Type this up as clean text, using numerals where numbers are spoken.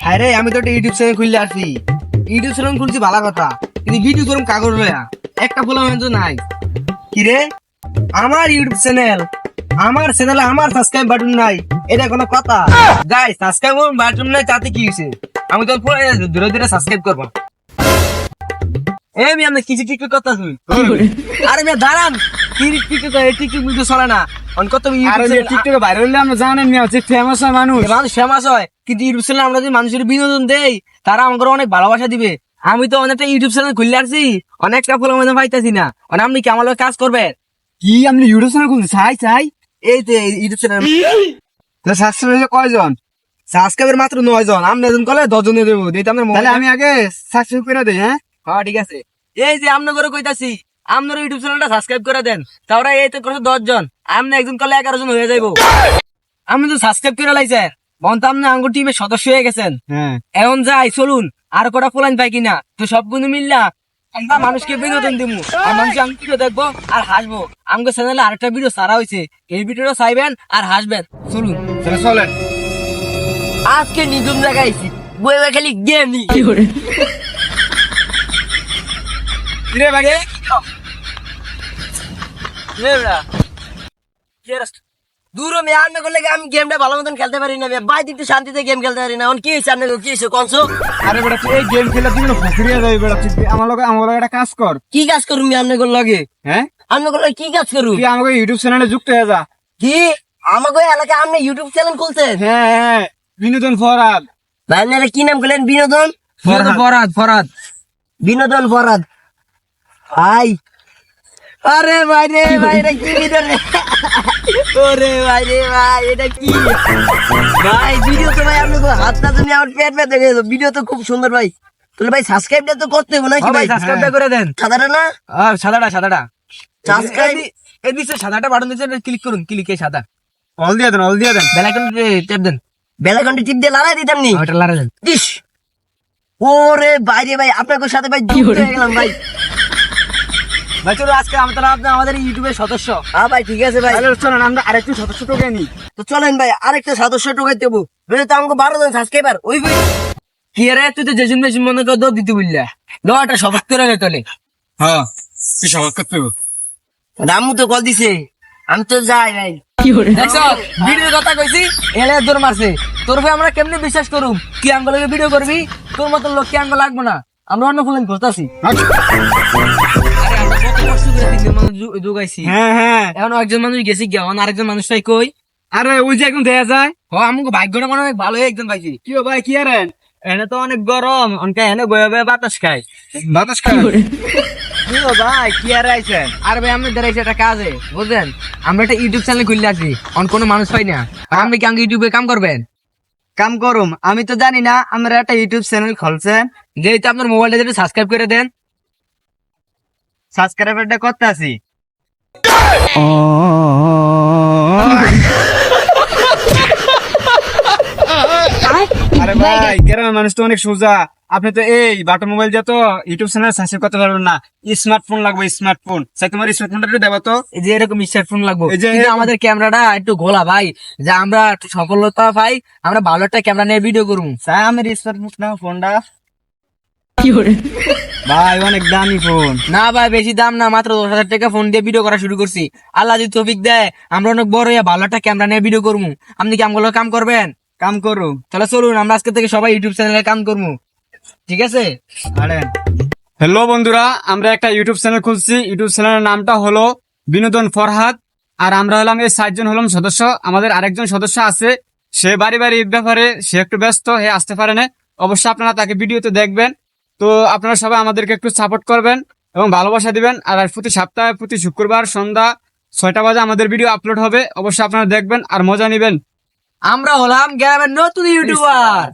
হ্যাঁ রে, আমি তো একটা ইউটিউব চ্যানেল খুললে আসছি। ইউটিউব চ্যানেল খুলছি ভালো কথা, কিন্তু ভিডিও করুন কাগজ লয়া একটা ফলোয়ার তো নাই। কি রে, আমার ইউটিউব চ্যানেল, আমার চ্যানেলে আমার সাবস্ক্রাইব বাটন নাই, এটা কোনো কথা? গাই সাবস্ক্রাইব বাটন নাই তাতে কি হয়েছে? আমি তো পুরো ধীরে ধীরে সাবস্ক্রাইব করবো। আমি আপনার কিছু টিকটক কথা শুনি। আরে মেয়ে দাঁড়ান, টিকটক ভিডিও চলে না। কত টিকটকে ভাইরাল হলে আমরা জানেন মিয়া যে ফেমাস হয় মানুষ। মানুষ ফেমাস হয়, কিন্তু ইউটিউব চ্যানেল আমরা যদি মানুষের বিনোদন দেই, তারা আমাকে অনেক ভালোবাসা দিবে। আমি তো অনেকটা ইউটিউব চ্যানেল খুললে আসছি, অনেকটা ফলো মধ্যে পাইতেছি না। মানে আপনি কি আমার লগে কাজ করবেন? কি আপনি ইউটিউব চ্যানেল খুলছেন? চাই এই তো ইউটিউব চ্যানেল সাবস্ক্রাইবার কয়জন? সাবস্ক্রাইবার মাত্র 9 জন। আপনি একজন কলে 10 জনে দেবো, দিতে আপনার তাহলে আমি আগে সাবস্ক্রাইব করে দেই। হ্যাঁ হ্যাঁ ঠিক আছে। এই যে আপনার করে কইতাছি, আপনার ইউটিউব চ্যানেলটা সাবস্ক্রাইব করে দেন। তাহলে এই তো করছে 10 জন, আপনি একজন কলে 11 জন হয়ে যাইবো। আমি তো সাবস্ক্রাইব করে লাইছেন, বন্ধু আপনি আঙ্গুর টিমের সদস্য হয়ে গেছেন। হ্যাঁ এখন যাই চলুন, আর কটা ফলাইন পাই কিনা, তো সবগুলো মিললা আমরা মানুষকে বিনোদন দিব, আর মানুষ আমি ভিডিও দেখবো আর হাসবো। আমাকে চ্যানেলে আরেকটা ভিডিও ছাড়া হয়েছে, এই ভিডিওটা চাইবেন আর হাসবেন। চলুন তাহলে চলেন। আজকে নিজম জায়গায় বই খালি গেম নি রে ভাগে দূর মেয়ে আন্না করলে আমি গেমটা ভালো মতন খেলতে পারি না। বাইরে একটু শান্তিতে গেম খেলতে পারি না। কি হয়েছে আপনার, কি হয়েছে কনসো? আরে বেটা তুই এই গেম খেলে তুই ফুকুরিয়া যাবি বেটা। তুই আমার লগে একটা কাজ কর। কি কাজ করুন আপনার লাগে? হ্যাঁ আপনার লাগে কি কাজ করুন? তুই আমাকে ইউটিউব চ্যানেলে যুক্ত হয়ে যা। কি আমাকে এলাকায় আপনি ইউটিউব চ্যানেল খুলছেন? হ্যাঁ বিনোদন ফরহাদ। ভাই আপনারা কি নাম করলেন? বিনোদন ফরহাদ বিনোদন ফরহাদ ভাই। আরে ভাই রে ভাই, এটা কি বিনোদন? ওরে ভাই রে ভাই, এটা কি ভাই? ভিডিও তো ভাই আপনি হাতটা তুমি আমার পেট ব্যথা গেছে। ভিডিও তো খুব সুন্দর ভাই। তাহলে ভাই সাবস্ক্রাইবটা তো করতে হবে নাকি ভাই? সাবস্ক্রাইবটা করে দেন। সাদাটা না? সাদাটা সাবস্ক্রাইব এই দিছে সাদাটা বাটন দিছে, ক্লিক করুন। ক্লিকে সাদা অল দিয়ে দেন বেল আইকন ট্যাপ দেন। বেল আইকনটি টিপ দিয়ে লাগাই দিতাম নি। ওটা লারা দেন। ইস ওরে বাইরে ভাই, আপনাদের সাথে ভাই যুক্ত হয়ে গেলাম ভাই। ভাই চলো আজকে আপনি আমাদের ইউটিউবের সদস্য। হ্যাঁ ভাই ঠিক আছে ভাই। তাহলে চলেন আমরা আরেকটু সদস্য টোকে নিই। তো চলেন ভাই আরেকটা সদস্য টোকাই দেবো। বেরো তো আমাকে 12 জন সাবস্ক্রাইবার ওই ভাই। কি রে তুই তো জেসুন মেশিন মনে করে দিতে বললা, লটা সবাক করে রে তোলে। হ্যাঁ তুই সবাই করতে হবে। রামু তো কল দিছে, আমি তো যাই ভাই। দেখছ ভিডিওর কথা কইছি, এলে দৌড় মারছে। তোর ভাই আমরা কেমনে বিশ্বাস করুম? কি আঙ্গলকে ভিডিও করবি? তোর মতন লোক কি আঙ্গল লাগবো না? আমরা অন্য ফুলেন করতেছি। আরে আমরা কত কষ্ট করে তিনজন মানুষ যোগাইছি। হ্যাঁ এখন একজন মানুষ গেছি গিয়া, আরেকজন মানুষ তাই কই। আরে ওই যে এখন দেয়া যায়। ও আমাকে ভাগ্যটা মনে হয় ভালো একজন পাইছি। কি ভাই কি আর এনে তো অনেক গরম, অনকা এনে বয়ে বয়ে বাতাস খাই। বাতাস খায়। কি গো ভাই কি আর আইছেন? আর ভাই আমি দাঁড়াইছি একটা কাজে, বুঝলেন? আমরা একটা ইউটিউব চ্যানেল খুললে আছি, অন কোনো মানুষ পাই না। আর আপনি কি আমাকে ইউটিউবে কাম করবেন? কাম করুম আমি তো জানি না আমরা একটা ইউটিউব চ্যানেল খুলছেন। যেহেতু আপনার মোবাইলটা যদি সাবস্ক্রাইব করে দেন। সাবস্ক্রাইবারটা করতে আছি। আরে ভাই গ্রামের মানুষ তো অনেক সোজা। আপনি তো এই বাটন মোবাইল দিয়ে তো ইউটিউব চ্যানেল সাবস্ক্রাইব করতে পারবেন না। স্মার্টফোন লাগবে, স্মার্টফোন। স্যার তোমার স্মার্টফোনটা একটু দেবো তো। এই যে এরকম স্মার্টফোন লাগবে, এই যে কিন্তু আমাদের ক্যামেরাটা একটু ঘোলা ভাই, যে আমরা একটু সফলতা পাই, আমরা ভালো একটা ক্যামেরা নিয়ে ভিডিও করবো। স্যার আমার স্মার্টফোন না ফোনটা ভাই অনেক দামি ফোন। না ভাই বেশি দাম না, মাত্র 10,000 টাকা ফোন দিয়ে ভিডিও করা শুরু করছি। আল্লাহ যদি তৌফিক দেয় আমরা অনেক বড় হইয়া ভালো একটা ক্যামেরা নিয়ে ভিডিও করবো। আপনি কি আমগুলো কাম করবেন? কাম করুম। তাহলে চলুন আমরা আজকে থেকে সবাই ইউটিউব চ্যানেলে কাম করবো, ঠিক আছে? হ্যালো বন্ধুরা, আমরা একটা ইউটিউব চ্যানেল খুলছি। ইউটিউব চ্যানেলের নামটা হলো বিনোদন ফরহাদ। আর আমরা হলাম এই 7 জন হলাম সদস্য। আমাদের আরেকজন সদস্য আছে, সে বাড়ি ঈদ ব্যাপারে সে একটু ব্যস্ত, হে আসতে পারে না। অবশ্যই আপনারা তাকে ভিডিওতে দেখবেন। তো আপনারা সবাই আমাদেরকে একটু সাপোর্ট করবেন এবং ভালোবাসা দিবেন। আর প্রতি সপ্তাহে প্রতি শুক্রবার সন্ধ্যা 6টা বাজে আমাদের ভিডিও আপলোড হবে। অবশ্যই আপনারা দেখবেন আর মজা নিবেন। আমরা হলাম গ্রামের নতুন ইউটিউবার।